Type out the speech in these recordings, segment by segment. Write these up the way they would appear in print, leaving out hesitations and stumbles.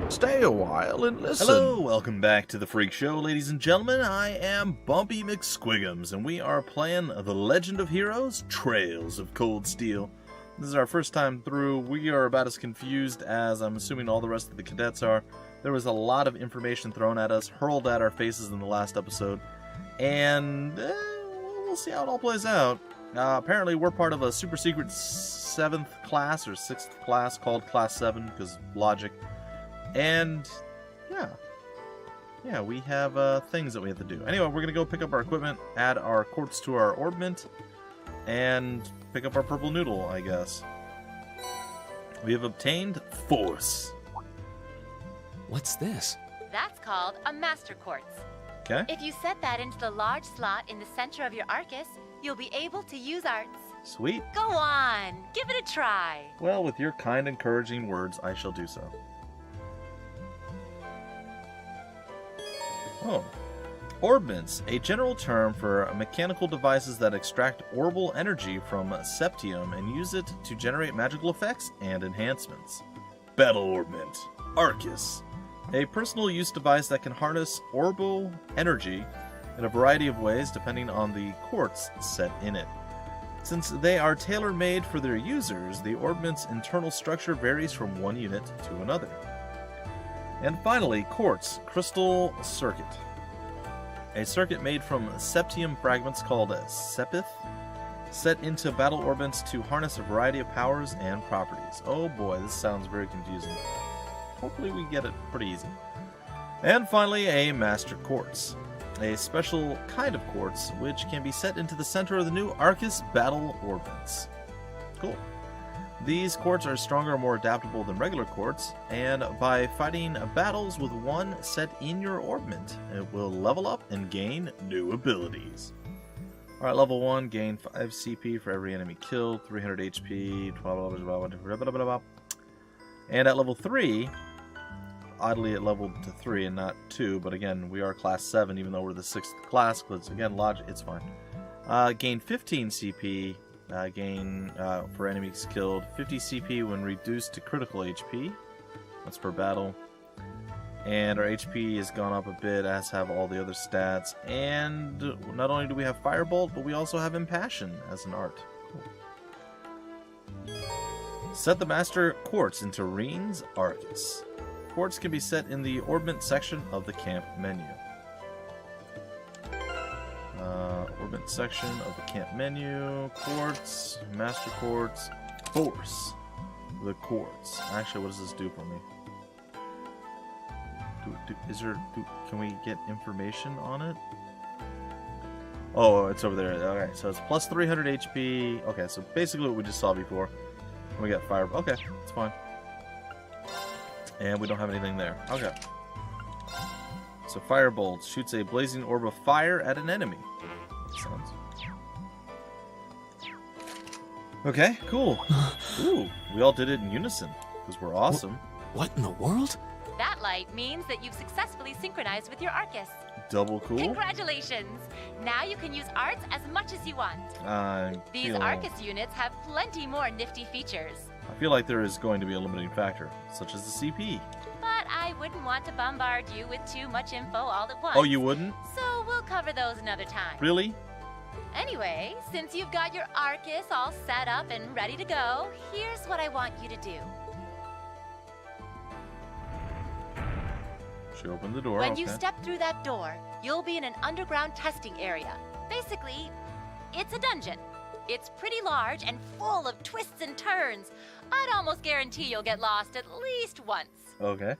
Stay a while and listen. Hello, welcome back to the Freak Show, ladies and gentlemen. I am Bumpy McSquigums, and we are playing The Legend of Heroes, Trails of Cold Steel. This is our first time through. We are about as confused as I'm assuming all the rest of the cadets are. There was a lot of information thrown at us, hurled at our faces in the last episode, and we'll see how it all plays out. Apparently, we're part of a super secret 7th class or 6th class called Class 7, because logic. And, yeah, we have things that we have to do. Anyway, we're going to go pick up our equipment, add our quartz to our orbment, and pick up our purple noodle, I guess. We have obtained Force. What's this? That's called a Master Quartz. Okay. If you set that into the large slot in the center of your Arcus, you'll be able to use arts. Sweet. Go on, give it a try. Well, with your kind, encouraging words, I shall do so. Oh. Orbments, a general term for mechanical devices that extract orbal energy from septium and use it to generate magical effects and enhancements. Battle Orbment, Arcus, a personal use device that can harness orbal energy in a variety of ways depending on the quartz set in it. Since they are tailor-made for their users, the orbment's internal structure varies from one unit to another. And finally, Quartz Crystal Circuit. A circuit made from septium fragments called Sepith, set into battle orbits to harness a variety of powers and properties. Oh boy, this sounds very confusing. Hopefully we get it pretty easy. And finally, a Master Quartz. A special kind of quartz which can be set into the center of the new Arcus battle orbits. Cool. These quartz are stronger and more adaptable than regular quartz, and by fighting battles with one set in your orbment, it will level up and gain new abilities. Alright, level 1, gain 5 CP for every enemy killed, 300 HP, 12 blah, blah, blah. And at level 3, oddly it leveled to 3 and not 2, but again, we are class 7 even though we're the 6th class, because again, logic, it's fine. Gain 15 CP, gain for enemies killed, 50 CP when reduced to critical HP. That's per battle. And our HP has gone up a bit, as have all the other stats. And not only do we have Firebolt, but we also have Impassion as an art. Cool. Set the Master Quartz into Reen's Arcus. Quartz can be set in the Orbment section of the camp menu. Orbit section of the camp menu, Quartz, Master Quartz, Force, the Quartz. Actually, what does this do for me? Can we get information on it? Oh, it's over there. Okay, so it's plus 300 HP. Okay, so basically what we just saw before. We got fire. Okay, it's fine. And we don't have anything there. Okay. So Firebolt shoots a blazing orb of fire at an enemy. Sounds. Okay, cool. Ooh, we all did it in unison because we're awesome. What in the world? That light means that you've successfully synchronized with your Arcus. Double cool. Congratulations! Now you can use arts as much as you want. These Arcus units have plenty more nifty features. I feel like there is going to be a limiting factor, such as the CP. But I wouldn't want to bombard you with too much info all at once. Oh, you wouldn't? So we'll cover those another time. Really? Anyway, since you've got your Arcus all set up and ready to go, here's what I want you to do. She opened the door. When you step through that door, you'll be in an underground testing area. Basically, it's a dungeon. It's pretty large and full of twists and turns. I'd almost guarantee you'll get lost at least once. Okay.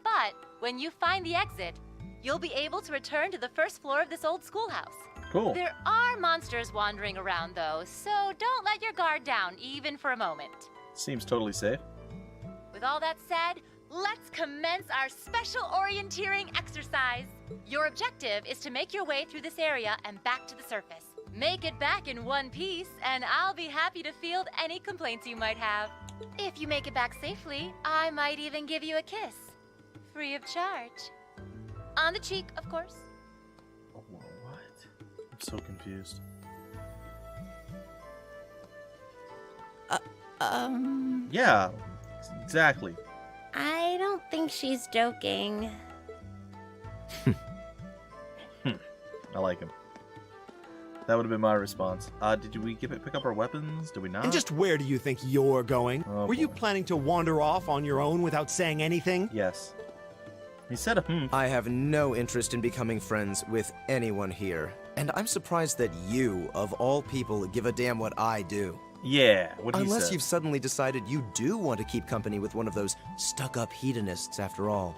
But when you find the exit, you'll be able to return to the first floor of this old schoolhouse. Cool. There are monsters wandering around, though, so don't let your guard down, even for a moment. Seems totally safe. With all that said, let's commence our special orienteering exercise. Your objective is to make your way through this area and back to the surface. Make it back in one piece, and I'll be happy to field any complaints you might have. If you make it back safely, I might even give you a kiss. Free of charge. On the cheek, of course. Oh, what? I'm so confused. Yeah. Yeah, exactly. I don't think she's joking. I like him. That would have been my response. Did we pick up our weapons? Did we not? And just where do you think you're going? Oh, Were you boy. planning to wander off on your own without saying anything? Yes. He said a I have no interest in becoming friends with anyone here. And I'm surprised that you, of all people, give a damn what I do. Yeah, what he Unless said. you've suddenly decided you do want to keep company with one of those stuck-up hedonists after all.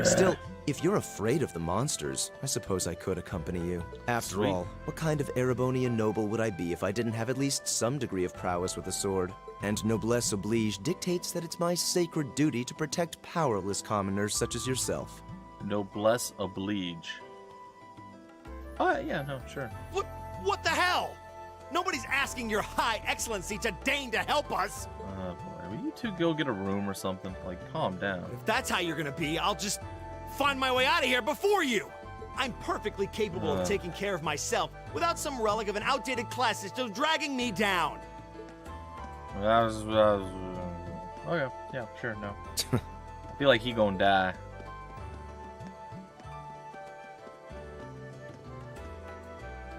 Still, if you're afraid of the monsters, I suppose I could accompany you. After Sweet. all, what kind of Erebonian noble would I be if I didn't have at least some degree of prowess with a sword? And noblesse oblige dictates that it's my sacred duty to protect powerless commoners such as yourself. Noblesse oblige. Oh, yeah, no, sure. What the hell? Nobody's asking your high excellency to deign to help us. Boy, will you two go get a room or something? Like, calm down. If that's how you're gonna be, I'll just find my way out of here before you. I'm perfectly capable of taking care of myself without some relic of an outdated class system dragging me down. Okay, yeah, sure, no. I feel like he gonna die.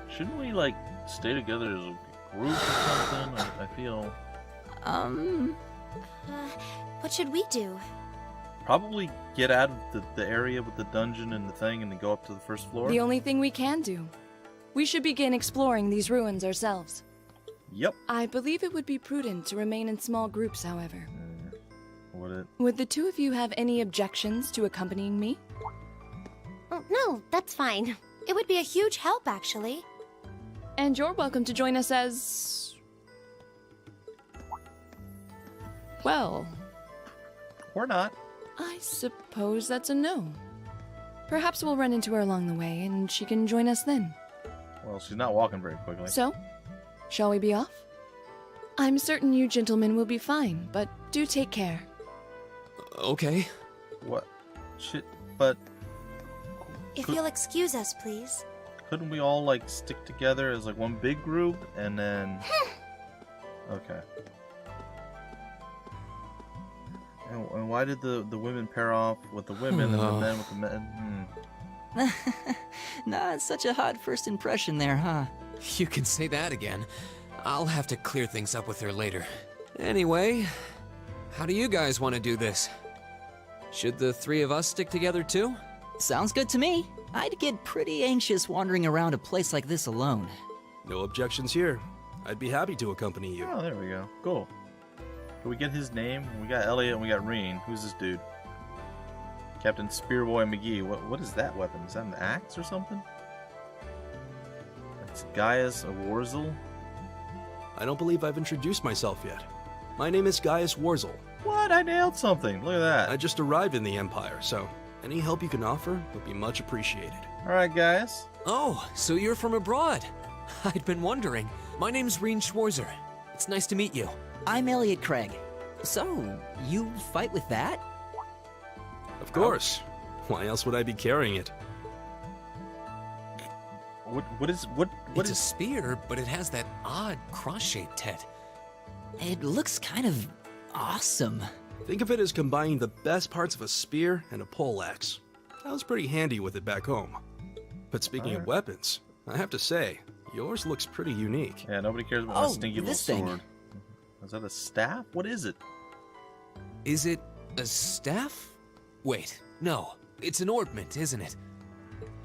Shouldn't we, like, stay together as a group or something? I feel... What should we do? Probably get out of the area with the dungeon and the thing and then go up to the first floor. The only thing we can do. We should begin exploring these ruins ourselves. Yep. I believe it would be prudent to remain in small groups, however. Would the two of you have any objections to accompanying me? Oh, no, that's fine. It would be a huge help, actually. And you're welcome to join us as... well, Or not. I suppose that's a no. Perhaps we'll run into her along the way, and she can join us then. Well, she's not walking very quickly. So, shall we be off? I'm certain you gentlemen will be fine, but do take care. Okay. What? Shit, but If you'll excuse us, please. couldn't we all, like, stick together as, like, one big group and then... Okay. And why did the women pair off with the women and the men with the men? Nah, it's such a hot first impression there, huh? You can say that again. I'll have to clear things up with her later. Anyway, how do you guys want to do this? Should the three of us stick together too? Sounds good to me. I'd get pretty anxious wandering around a place like this alone. No objections here. I'd be happy to accompany you. Oh, there we go. Cool. Can we get his name? We got Elliot and we got Reen. Who's this dude? Captain Spearboy McGee. What is that weapon? Is that an axe or something? It's Gaius Warzel. I don't believe I've introduced myself yet. My name is Gaius Warzel. What? I nailed something. Look at that. I just arrived in the Empire, so any help you can offer would be much appreciated. Alright, guys. Oh, so you're from abroad. I'd been wondering. My name's Reen Schwarzer. It's nice to meet you. I'm Elliot Craig. So, you fight with that? Of course. Why else would I be carrying it? What It's is a spear, but it has that odd cross-shaped head. It looks kind of awesome. Think of it as combining the best parts of a spear and a poleaxe. I was pretty handy with it back home. But speaking of weapons, I have to say, yours looks pretty unique. Yeah, nobody cares about my Oh, stinky little this thing. sword. Is that a staff? What is it? Is it a staff? Wait, no. It's an ornament, isn't it?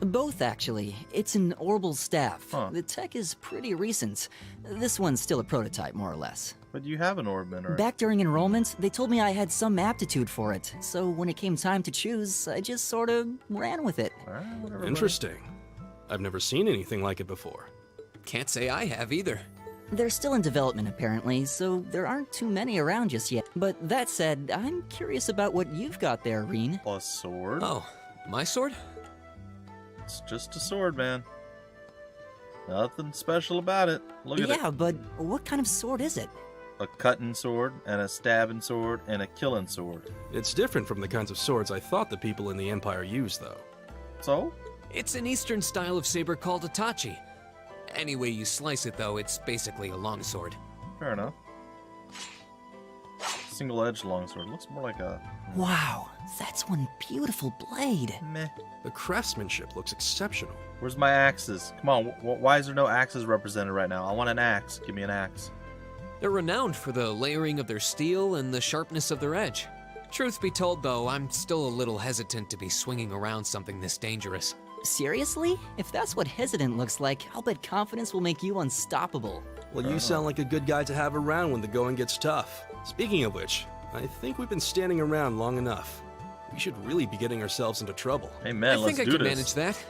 Both, actually. It's an orbital staff. Huh. The tech is pretty recent. This one's still a prototype, more or less. But you have an ornament, or... Back during enrollment, they told me I had some aptitude for it, so when it came time to choose, I just sort of ran with it. Alright, whatever, buddy. Interesting. I've never seen anything like it before. Can't say I have either. They're still in development, apparently, so there aren't too many around just yet. But that said, I'm curious about what you've got there, Reen. A sword? Oh, my sword? It's just a sword, man. Nothing special about it. Look at it. Yeah, but what kind of sword is it? A cutting sword, and a stabbing sword, and a killing sword. It's different from the kinds of swords I thought the people in the Empire used, though. So? It's an eastern style of saber called a tachi. Any way you slice it, though, it's basically a longsword. Fair enough. Single-edged longsword. Looks more like a... Wow, that's one beautiful blade. Meh. The craftsmanship looks exceptional. Where's my axes? Come on, why is there no axes represented right now? I want an axe. Give me an axe. They're renowned for the layering of their steel and the sharpness of their edge. Truth be told, though, I'm still a little hesitant to be swinging around something this dangerous. Seriously? If that's what hesitant looks like, I'll bet confidence will make you unstoppable. Well, you sound like a good guy to have around when the going gets tough. Speaking of which, I think we've been standing around long enough. We should really be getting ourselves into trouble. Hey man, I let's think I do can this. manage that.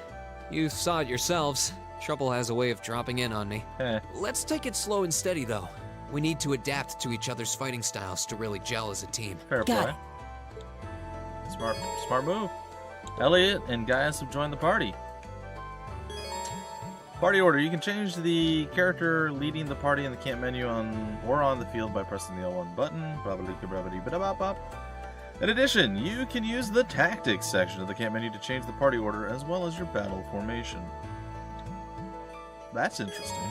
You saw it yourselves. Trouble has a way of dropping in on me. Eh. Let's take it slow and steady, though. We need to adapt to each other's fighting styles to really gel as a team. Fair Got play. Smart move. Elliot and Gaius have joined the party. Party order. You can change the character leading the party in the camp menu on the field by pressing the L1 button. In addition, you can use the tactics section of the camp menu to change the party order as well as your battle formation. That's interesting.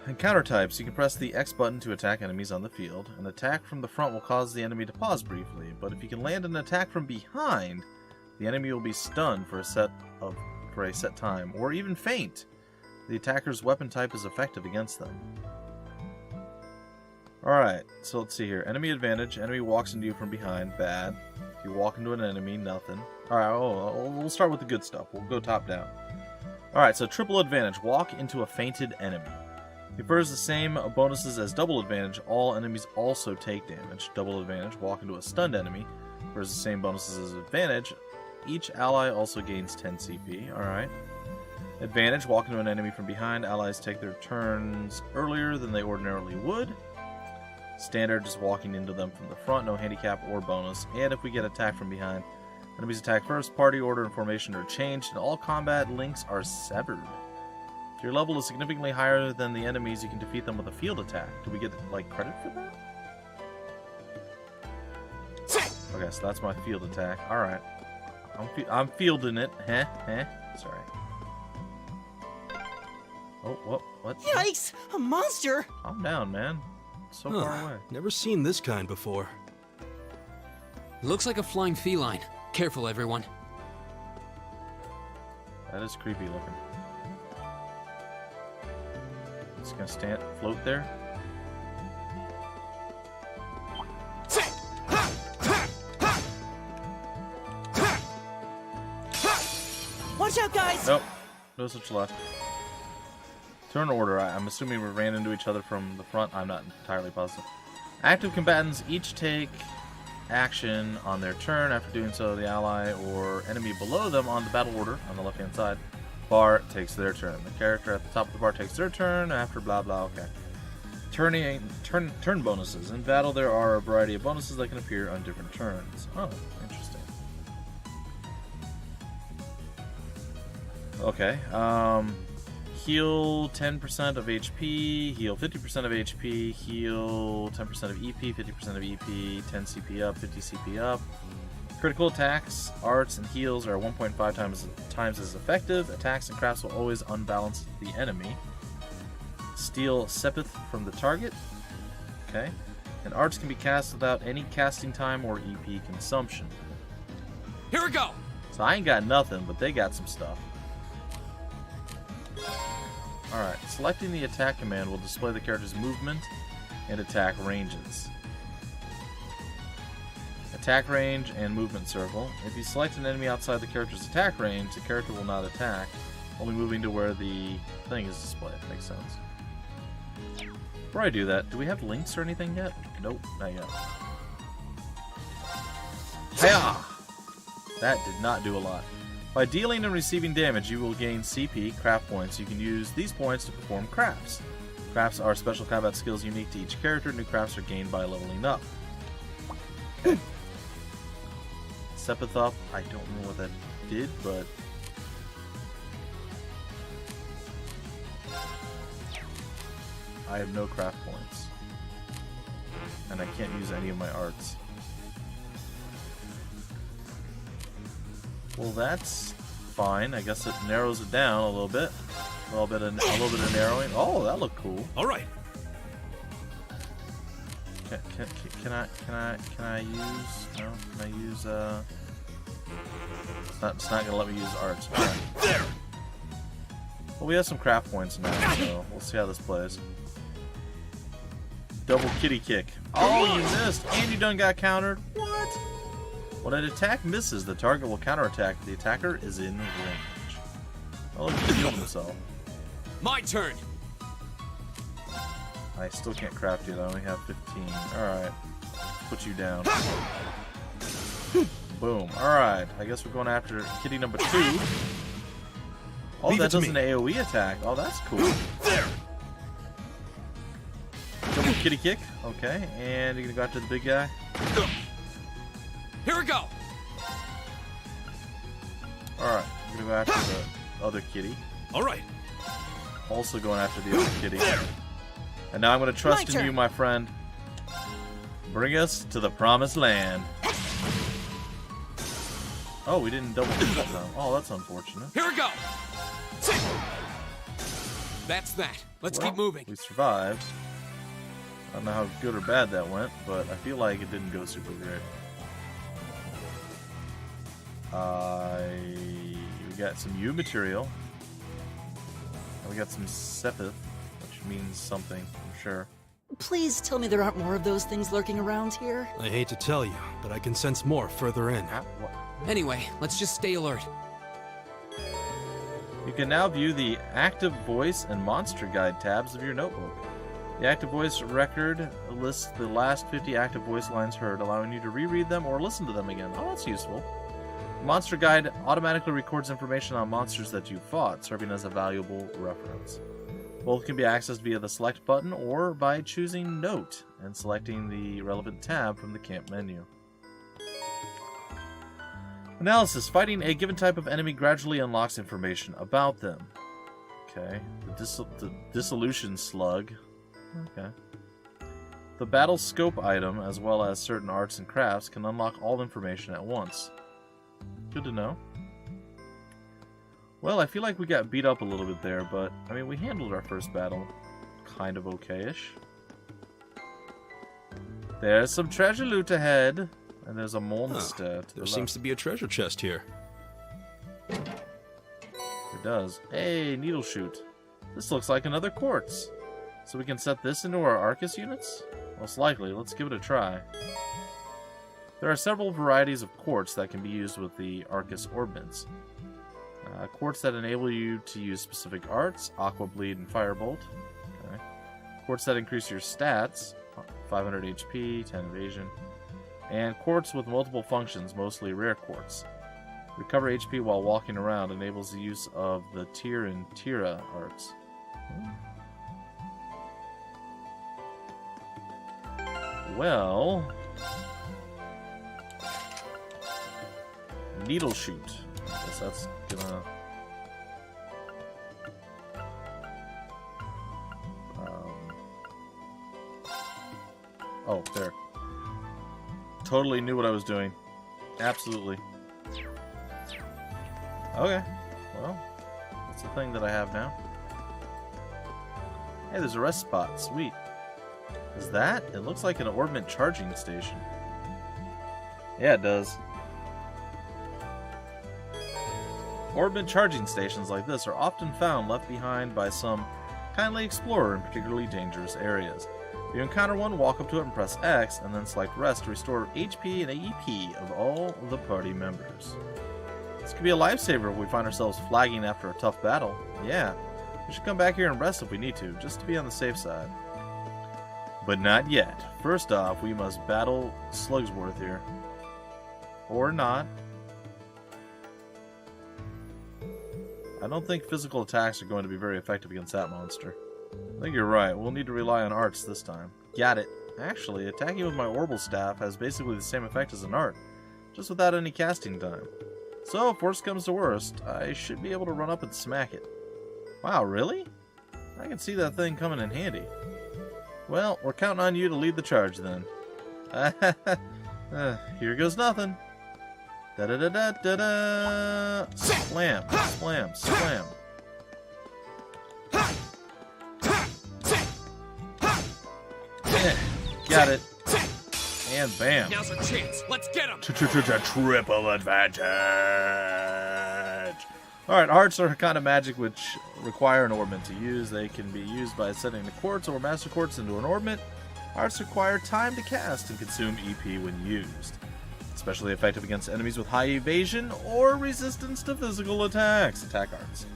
Encounter types. You can press the X button to attack enemies on the field. An attack from the front will cause the enemy to pause briefly, but if you can land an attack from behind, the enemy will be stunned for a set time, or even faint. The attacker's weapon type is effective against them. Alright, so let's see here. Enemy advantage. Enemy walks into you from behind. Bad. If you walk into an enemy, nothing. Alright, we'll start with the good stuff. We'll go top down. Alright, so triple advantage. Walk into a fainted enemy. Confers the same bonuses as double advantage. All enemies also take damage. Double advantage. Walk into a stunned enemy. Confers the same bonuses as advantage. Each ally also gains 10 CP. Alright. Advantage. Walk into an enemy from behind. Allies take their turns earlier than they ordinarily would. Standard, just walking into them from the front. No handicap or bonus. And if we get attacked from behind, enemies attack first. Party order and formation are changed. And all combat links are severed. If your level is significantly higher than the enemies, you can defeat them with a field attack. Do we get, like, credit for that? Okay, so that's my field attack. Alright. I'm fielding it. Sorry. Oh, what? Yikes! A monster! Calm down, man. So far away. Never seen this kind before. Looks like a flying feline. Careful, everyone. That is creepy looking. Just gonna float there. Watch out, guys! Nope. No such left. Turn order. I'm assuming we ran into each other from the front. I'm not entirely positive. Active combatants each take action on their turn. After doing so, the ally or enemy below them on the battle order on the left-hand side bar takes their turn. The character at the top of the bar takes their turn after blah blah. Okay. Turn bonuses. In battle, there are a variety of bonuses that can appear on different turns. Oh, interesting. Okay. Heal 10% of HP, heal 50% of HP, heal 10% of EP, 50% of EP, 10 CP up, 50 CP up. Critical attacks, arts, and heals are 1.5 times as effective. Attacks and crafts will always unbalance the enemy. Steal Sepith from the target. Okay. And arts can be cast without any casting time or EP consumption. Here we go! So I ain't got nothing, but they got some stuff. Alright, selecting the attack command will display the character's movement and attack ranges. Attack range and movement circle. If you select an enemy outside the character's attack range, the character will not attack, only moving to where the thing is displayed. Makes sense. Before I do that, do we have links or anything yet? Nope, not yet. Hiya! That did not do a lot. By dealing and receiving damage, you will gain CP, craft points. You can use these points to perform crafts. Crafts are special combat skills unique to each character. New crafts are gained by leveling up. Okay. Sepith up. I don't know what that did, but... I have no craft points. And I can't use any of my arts. Well, that's fine. I guess it narrows it down a little bit. A little bit of narrowing. Oh, that looked cool. All right. Can I use? No. Can I use? It's not gonna let me use arts. All right. There. Well, we have some craft points now, so we'll see how this plays. Double kitty kick. Oh, you missed, and you done got countered. What? When an attack misses, the target will counterattack. The attacker is in range. Oh, he healed himself. My turn. I still can't craft yet. I only have 15. Alright. Put you down. Boom. Alright. I guess we're going after kitty number 2. Oh, that does an AoE attack. Oh, that's cool. There. Double kitty kick. Okay. And you're going to go after the big guy. Here we go. Alright. You're going to go after the other kitty. Alright. Also going after the other kitty. And now I'm going to trust in you, my friend. Bring us to the promised land. Oh, we didn't double kick that time. Oh, that's unfortunate. Here we go. That's that. Let's keep moving. We survived. I don't know how good or bad that went, but I feel like it didn't go super great. We got some U material. And we got some Sepith, which means something, I'm sure. Please tell me there aren't more of those things lurking around here. I hate to tell you, but I can sense more further in. Anyway, let's just stay alert. You can now view the Active Voice and Monster Guide tabs of your notebook. The Active Voice record lists the last 50 Active Voice lines heard, allowing you to reread them or listen to them again. Oh, that's useful. The Monster Guide automatically records information on monsters that you fought, serving as a valuable reference. Both can be accessed via the Select button or by choosing Note and selecting the relevant tab from the camp menu. Analysis. Fighting a given type of enemy gradually unlocks information about them. Okay. The Dissolution Slug. Okay. The Battle Scope item, as well as certain arts and crafts, can unlock all information at once. Good to know. Well, I feel like we got beat up a little bit there, but, I mean, we handled our first battle kind of okay-ish. There's some treasure loot ahead. And there's a monster. There seems to be a treasure chest here. It does. Hey, needle shoot. This looks like another quartz. So we can set this into our Arcus units? Most likely. Let's give it a try. There are several varieties of quartz that can be used with the Arcus Orbments. Quartz that enable you to use specific arts, Aqua Bleed and Firebolt. Okay. Quartz that increase your stats, 500 HP, 10 evasion. And quartz with multiple functions, mostly rare quartz. Recover HP while walking around enables the use of the Tyr and Tira arts. Well... Needle shoot. I guess that's gonna... Oh, there. Totally knew what I was doing. Absolutely. Okay. Well, that's the thing that I have now. Hey, there's a rest spot. Sweet. Is that? It looks like an Orbment charging station. Yeah, it does. Orbment charging stations like this are often found left behind by some kindly explorer in particularly dangerous areas. If you encounter one, walk up to it and press X, and then select Rest to restore HP and AEP of all the party members. This could be a lifesaver if we find ourselves flagging after a tough battle. Yeah, we should come back here and rest if we need to, just to be on the safe side. But not yet. First off, we must battle Slugsworth here. Or not. I don't think physical attacks are going to be very effective against that monster. I think you're right. We'll need to rely on arts this time. Got it. Actually, attacking with my Orbital Staff has basically the same effect as an art, just without any casting time. So, if worst comes to worst, I should be able to run up and smack it. Wow, really? I can see that thing coming in handy. Well, we're counting on you to lead the charge then. Here goes nothing. Da-da-da-da-da-da! Slam, slam, slam. Got it. and bam. Now's our chance. Let's get him. Triple advantage. Alright, hearts are a kind of magic which require an orbment to use. They can be used by setting the quartz or master quartz into an orbment. Hearts require time to cast and consume EP when used. Especially effective against enemies with high evasion or resistance to physical attacks. Attack arts.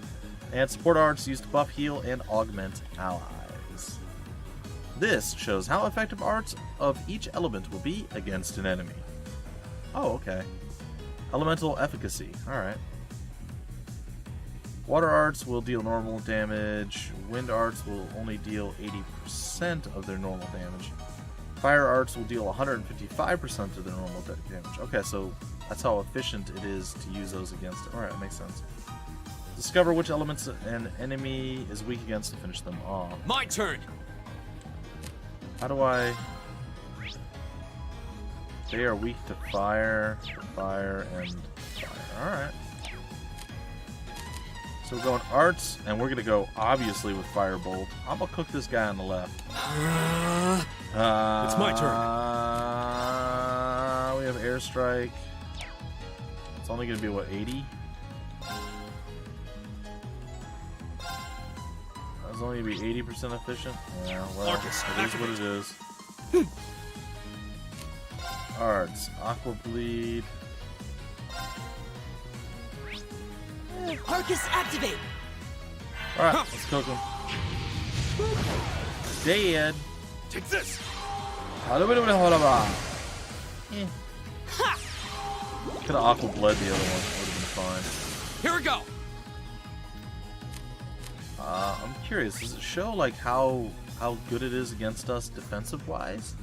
And support arts used to buff, heal, and augment allies. This shows how effective arts of each element will be against an enemy. Oh, okay. Elemental efficacy. Alright. Water arts will deal normal damage. Wind arts will only deal 80% of their normal damage. Fire arts will deal 155% of their normal damage. Okay, so that's how efficient it is to use those against it. Alright, that makes sense. Discover which elements an enemy is weak against to finish them off. My turn. How do I... They are weak to fire, and fire. Alright. So we're going arts, and we're going to go, obviously, with Firebolt. I'm going to cook this guy on the left. It's my turn. We have Airstrike. It's only going to be, what, 80? It's only going to be 80% efficient? Yeah, well, Marcus, it is what it is. Arts. Aqua Bleed. Arcus, activate! Alright, let's cook him. Dead. Take this. Could have aqua bled the other one. Would have been fine. Here we go. I'm curious. Does it show like how good it is against us defensive wise?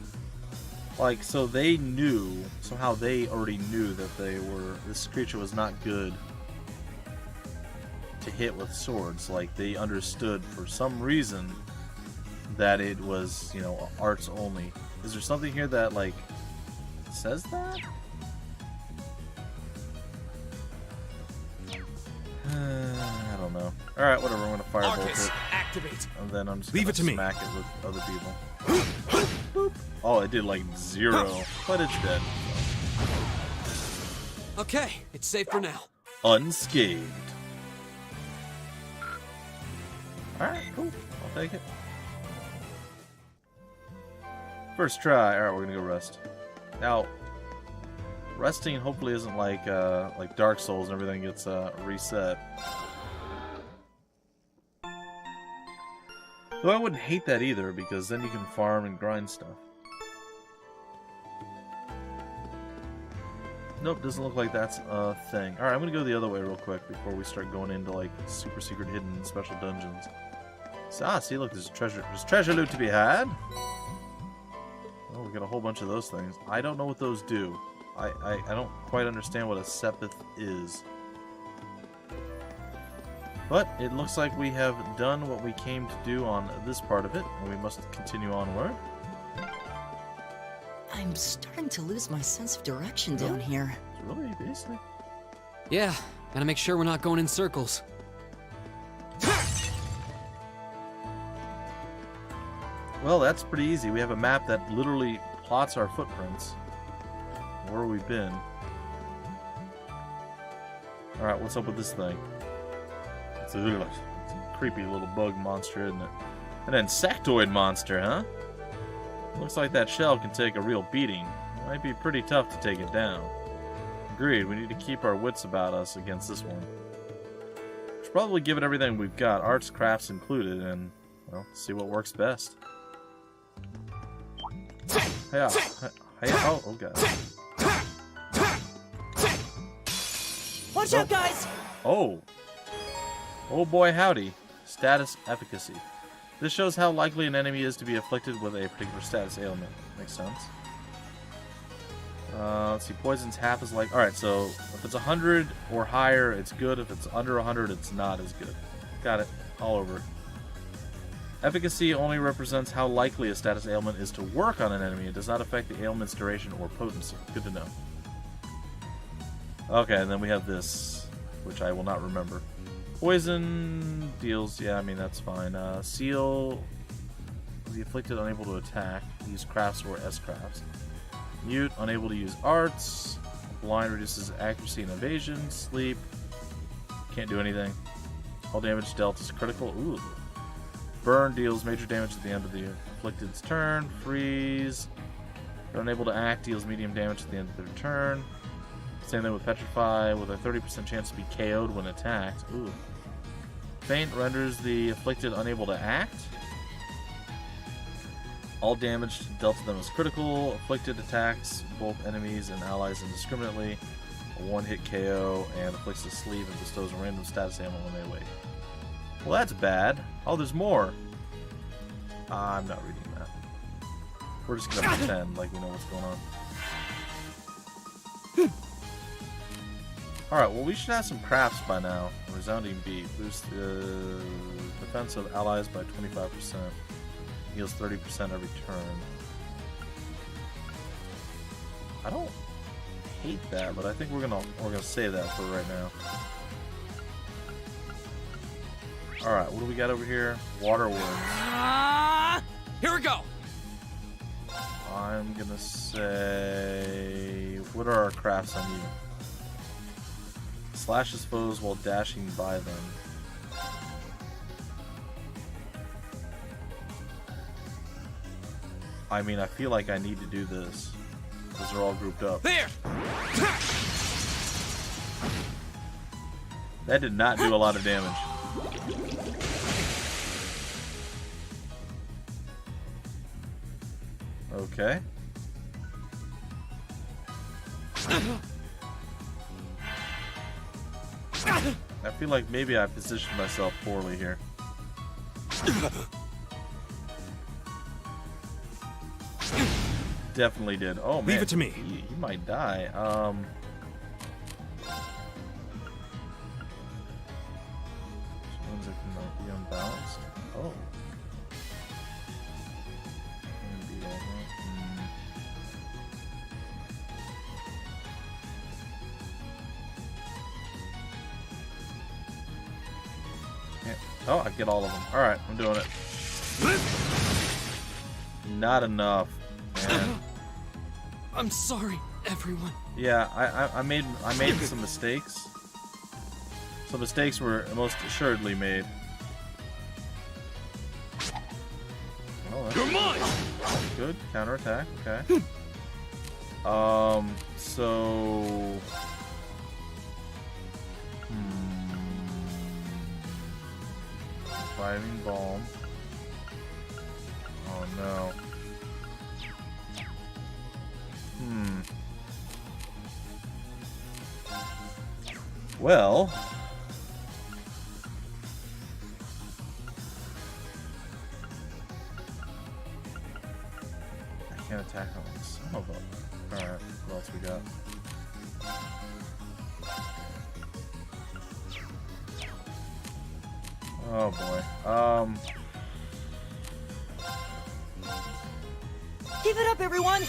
Like, so they knew. Somehow they already knew that this creature was not good to hit with swords. Like, they understood for some reason that it was, you know, arts only. Is there something here that, like, says that? I don't know. Alright, whatever, I'm gonna firebolt it. Activate. And then I'm just Leave gonna it to me. smack it with other people. Boop. Oh, it did like 0, but it's dead. So. Okay, it's safe for now. Unscathed. Alright, cool. I'll take it. First try. Alright, we're gonna go rest. Now, resting hopefully isn't like Dark Souls and everything gets reset. Though I wouldn't hate that either, because then you can farm and grind stuff. Nope, doesn't look like that's a thing. Alright, I'm gonna go the other way real quick before we start going into like super secret hidden special dungeons. So, see, look, there's treasure loot to be had. Oh, we got a whole bunch of those things. I don't know what those do. I don't quite understand what a sepith is. But it looks like we have done what we came to do on this part of it, and we must continue onward. I'm starting to lose my sense of direction down here. Really, basically. Yeah, gotta make sure we're not going in circles. Well, that's pretty easy. We have a map that literally plots our footprints. Where we've been. Alright, what's up with this thing? It's a creepy little bug monster, isn't it? An insectoid monster, huh? Looks like that shell can take a real beating. It might be pretty tough to take it down. Agreed, we need to keep our wits about us against this one. Should probably give it everything we've got, arts, crafts included, and, well, see what works best. Yeah. Oh, God. Watch out, guys! Oh. Oh boy, howdy. Status efficacy. This shows how likely an enemy is to be afflicted with a particular status ailment. Makes sense. Let's see, poison's half as like... Alright, so if it's 100 or higher, it's good. If it's under 100, it's not as good. Got it. All over. Efficacy only represents how likely a status ailment is to work on an enemy. It does not affect the ailment's duration or potency. Good to know. Okay, and then we have this, which I will not remember. Poison deals, yeah, I mean, that's fine. Seal, the afflicted unable to attack. Use crafts or S crafts. Mute, unable to use arts. Blind reduces accuracy and evasion. Sleep, can't do anything. All damage dealt is critical. Ooh. Burn deals major damage at the end of the afflicted's turn. Freeze. They're unable to act, deals medium damage at the end of their turn. Same thing with Petrify, with a 30% chance to be KO'd when attacked. Ooh. Faint renders the afflicted unable to act. All damage dealt to them is critical. Afflicted attacks both enemies and allies indiscriminately. A one-hit KO and afflicts a sleeve and bestows a random status ailment when they awake. Well, that's bad. Oh, there's more. I'm not reading that. We're just gonna pretend like we know what's going on. Alright, well we should have some crafts by now. Resounding Beat. Boost the defense of allies by 25%. Heals 30% every turn. I don't hate that, but I think we're gonna save that for right now. Alright, what do we got over here? Waterworks. Here we go! I'm gonna say... What are our crafts on you? Slashes foes while dashing by them. I mean, I feel like I need to do this. Because they're all grouped up. There! That did not do a lot of damage. Okay. I feel like maybe I positioned myself poorly here. Definitely did. Oh man, leave it to me. He might die. Ones that cannot be unbalanced. Oh. Oh, I get all of them. Alright, I'm doing it. Not enough, man. I'm sorry, everyone. Yeah, I made some mistakes. Some mistakes were most assuredly made. Oh, that's You're mine! good. Counterattack, okay. So... Reviving Balm. Oh no. Well... I can't attack on some of them. Alright, what else we got? Oh boy. Give it up, everyone!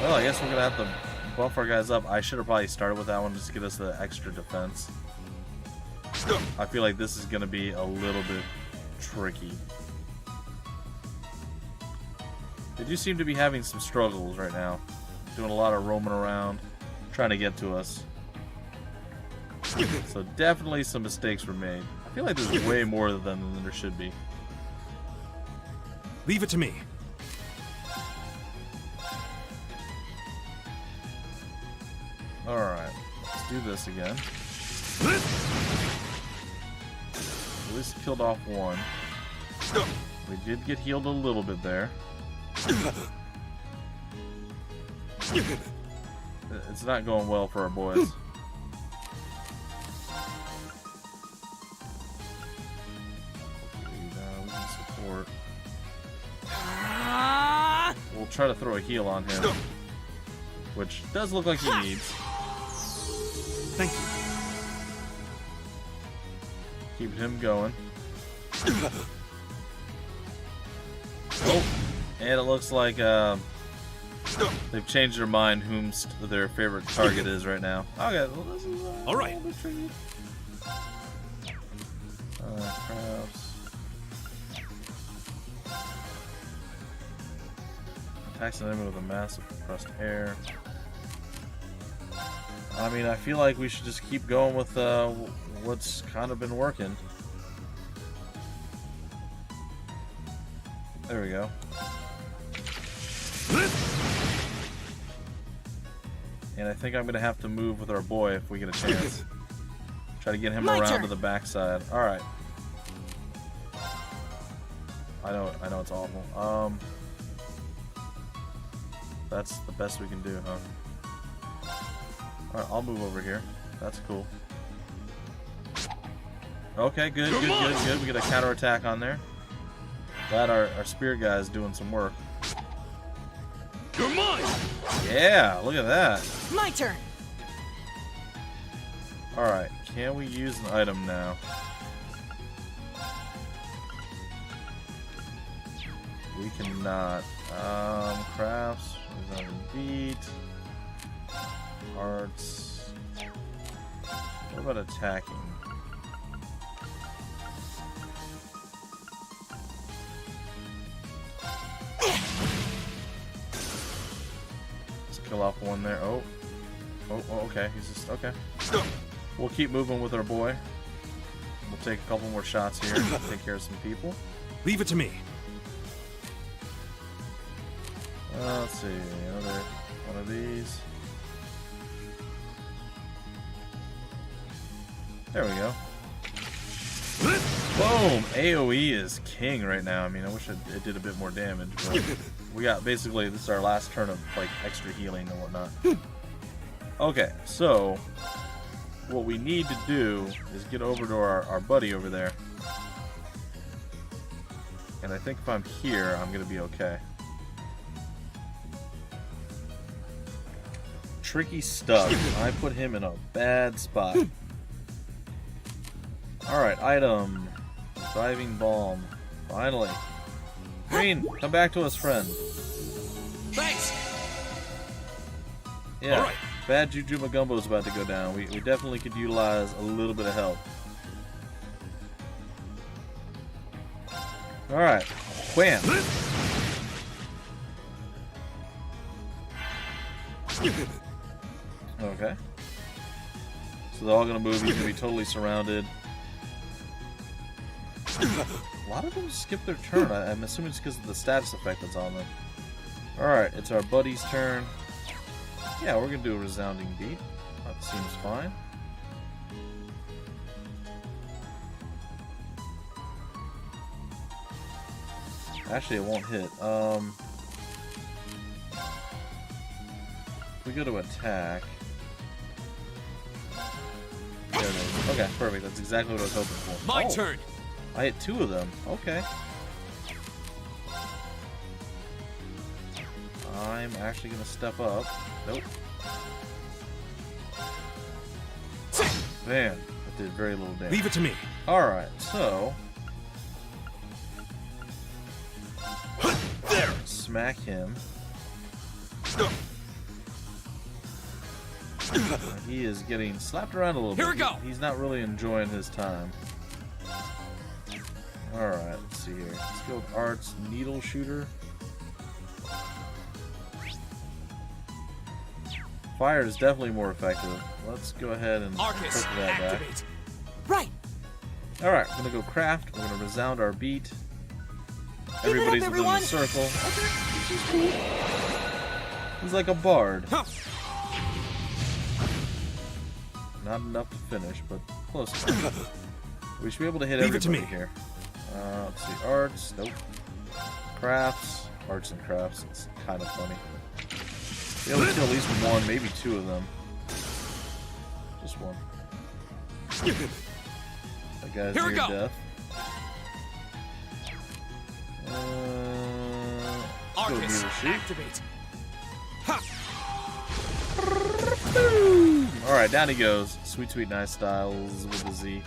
Well, I guess we're gonna have to buff our guys up. I should have probably started with that one just to give us the extra defense. I feel like this is gonna be a little bit tricky. They do seem to be having some struggles right now. Doing a lot of roaming around, trying to get to us. So definitely some mistakes were made. I feel like there's way more of them than there should be. Leave it to me. Alright, let's do this again. At least killed off one. We did get healed a little bit there. It's not going well for our boys. We'll try to throw a heal on him, which does look like he needs. Thank you. Keeping him going. Oh, and it looks like they've changed their mind whom their favorite target is right now. Okay, well, this is all right. Crafts. Attacks an enemy with a massive compressed air. I mean, I feel like we should just keep going with what's kind of been working. There we go. And I think I'm going to have to move with our boy if we get a chance. Try to get him around to the backside. Alright. I know it's awful. That's the best we can do, huh? Alright, I'll move over here. That's cool. Okay, good. We get a counterattack on there. Glad our spear guy is doing some work. You're mine! Yeah, look at that. My turn! Alright, can we use an item now? We cannot. Crafts, resounding beat, arts. What about attacking? Let's kill off one there. Oh, okay. He's just okay. We'll keep moving with our boy. We'll take a couple more shots here. Take care of some people. Leave it to me. Let's see, another one of these. There we go. Boom! AoE is king right now. I mean, I wish it did a bit more damage, but we got basically, this is our last turn of like extra healing and whatnot. Okay, so what we need to do is get over to our buddy over there. And I think if I'm here, I'm gonna be okay. Tricky stuff. I put him in a bad spot. Alright, item. Diving bomb. Finally. Green, come back to us, friend. Thanks! Yeah, Alright. bad Juju Magumbo is about to go down. We definitely could utilize a little bit of help. Alright. Wham! Okay. So they're all gonna move. He's gonna be totally surrounded. A lot of them skip their turn. I'm assuming it's because of the status effect that's on them. Alright, it's our buddy's turn. Yeah, we're gonna do a resounding beat. That seems fine. Actually, it won't hit. If we go to attack. There it is. Okay, perfect. That's exactly what I was hoping for. My turn! I hit 2 of them. Okay. I'm actually gonna step up. Nope. Man, that did very little damage. Leave it to me. Alright, so There! smack him. He is getting slapped around a little bit. Here we go. He's not really enjoying his time. Alright, let's see here. Skilled Arts, Needle Shooter. Fire is definitely more effective. Let's go ahead and Arcus, put that back. activate. Right! Alright, we're gonna go craft. We're gonna resound our beat. Keep Everybody's it up, within the everyone. circle. He's like a bard. Huh. Not enough to finish, but close enough. We should be able to hit Leave it to everybody me. here. Let's see, arts, nope. Crafts, arts and crafts. It's kind of funny. Be able to kill at least 1, maybe 2 of them. Just 1. That guy's Here we near go. death. Let's go Arcus, needle shoot. activate. Ha! Alright, down he goes. Sweet, sweet, nice styles with a Z.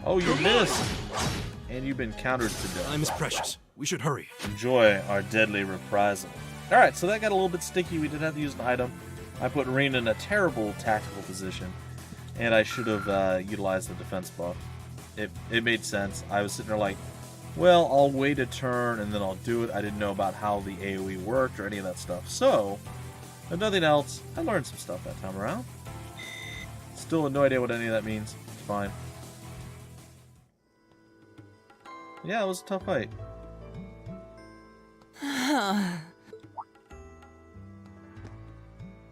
Oh, you missed! And you've been countered to death. Time is precious. We should hurry. Enjoy our deadly reprisal. Alright, so that got a little bit sticky. We did have to use an item. I put Reen in a terrible tactical position. And I should have utilized the defense buff. It made sense. I was sitting there like, Well, I'll wait a turn and then I'll do it. I didn't know about how the AoE worked or any of that stuff. So, if nothing else, I learned some stuff that time around. Still have no idea what any of that means. It's fine. Yeah, it was a tough fight.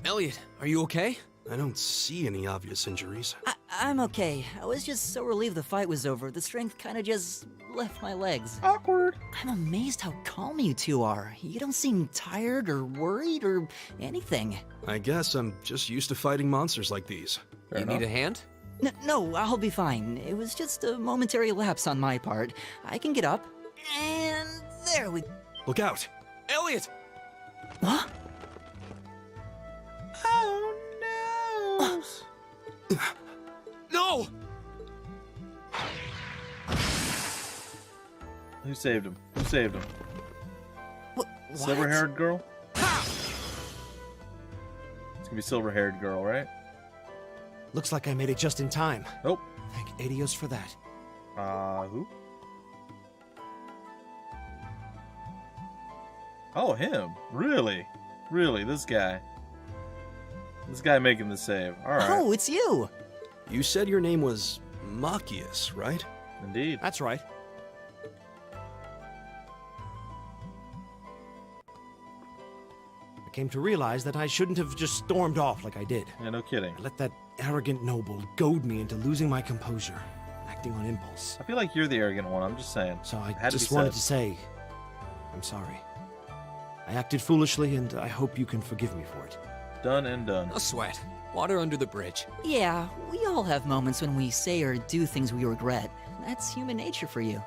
Elliot, are you okay? I don't see any obvious injuries. I'm okay. I was just so relieved the fight was over. The strength kind of just left my legs. Awkward. I'm amazed how calm you two are. You don't seem tired or worried or anything. I guess I'm just used to fighting monsters like these. You need a hand? No, I'll be fine. It was just a momentary lapse on my part. I can get up. And there we... Look out! Elliot! Huh? Oh no! No! Who saved him? Who saved him? What? Silver-haired girl? It's gonna be silver-haired girl, right? Looks like I made it just in time. Nope. Thank Adios for that. Who? Oh, him. Really? Really, this guy. This guy making the save. Alright. Oh, it's you! You said your name was Machias, right? Indeed. That's right. I came to realize that I shouldn't have just stormed off like I did. Yeah, no kidding. I let that arrogant noble goad me into losing my composure, acting on impulse. I feel like you're the arrogant one, I'm just saying. So I Had to just be wanted said. to say, I'm sorry. I acted foolishly, and I hope you can forgive me for it. Done and done. No sweat. Water under the bridge. Yeah, we all have moments when we say or do things we regret. That's human nature for you.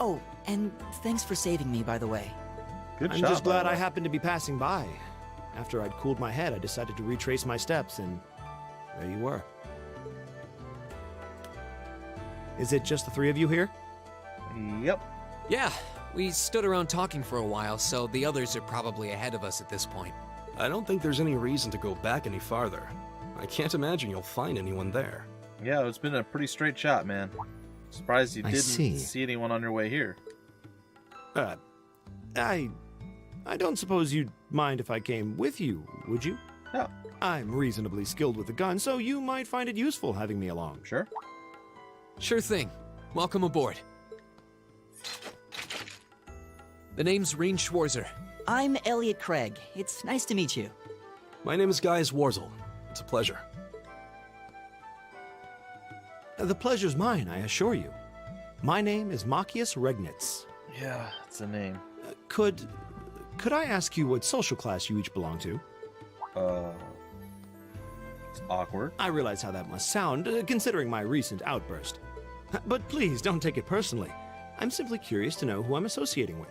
Oh, and thanks for saving me, by the way. Good I'm job. just by glad the I way. happened to be passing by. After I'd cooled my head, I decided to retrace my steps, and there you were. Is it just the three of you here? Yep. Yeah, we stood around talking for a while, so the others are probably ahead of us at this point. I don't think there's any reason to go back any farther. I can't imagine you'll find anyone there. Yeah, it's been a pretty straight shot, man. Surprised you I didn't see. see anyone on your way here. I don't suppose you'd mind if I came with you, would you? No. I'm reasonably skilled with the gun, so you might find it useful having me along. Sure. Sure thing. Welcome aboard. The name's Reen Schwarzer. I'm Elliot Craig. It's nice to meet you. My name is Gaius Warzel. It's a pleasure. The pleasure's mine, I assure you. My name is Machias Regnitz. Yeah, it's a name. Could I ask you what social class you each belong to? It's awkward. I realize how that must sound, considering my recent outburst. But please, don't take it personally. I'm simply curious to know who I'm associating with.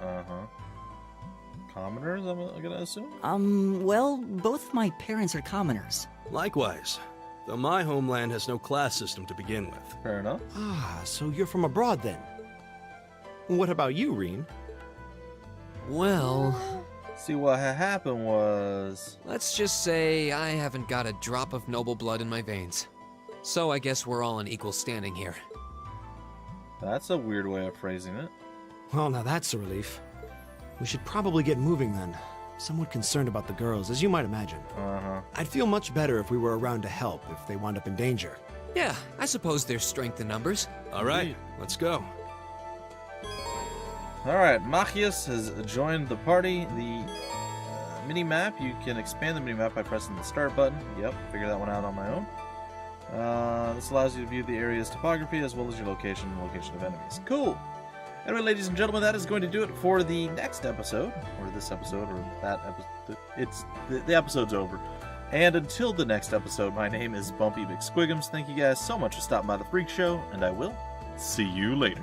Uh-huh. Commoners, I'm gonna assume? Well, both my parents are commoners. Likewise, though my homeland has no class system to begin with. Fair enough. Ah, so you're from abroad then. What about you, Reen? Well, See, what had happened was... let's just say I haven't got a drop of noble blood in my veins. So I guess we're all in equal standing here. That's a weird way of phrasing it. Well, now that's a relief. We should probably get moving then. Somewhat concerned about the girls, as you might imagine. Uh-huh. I'd feel much better if we were around to help if they wound up in danger. Yeah, I suppose there's strength in numbers. All right, let's go. Alright, Machias has joined the party. The mini-map, you can expand the mini-map by pressing the start button. Yep, figured that one out on my own. This allows you to view the area's topography as well as your location and location of enemies. Cool! Anyway, ladies and gentlemen, that is going to do it for the next episode, or this episode, or that episode. The episode's over. And until the next episode, my name is Bumpy McSquigums. Thank you guys so much for stopping by the Freak Show, and I will see you later.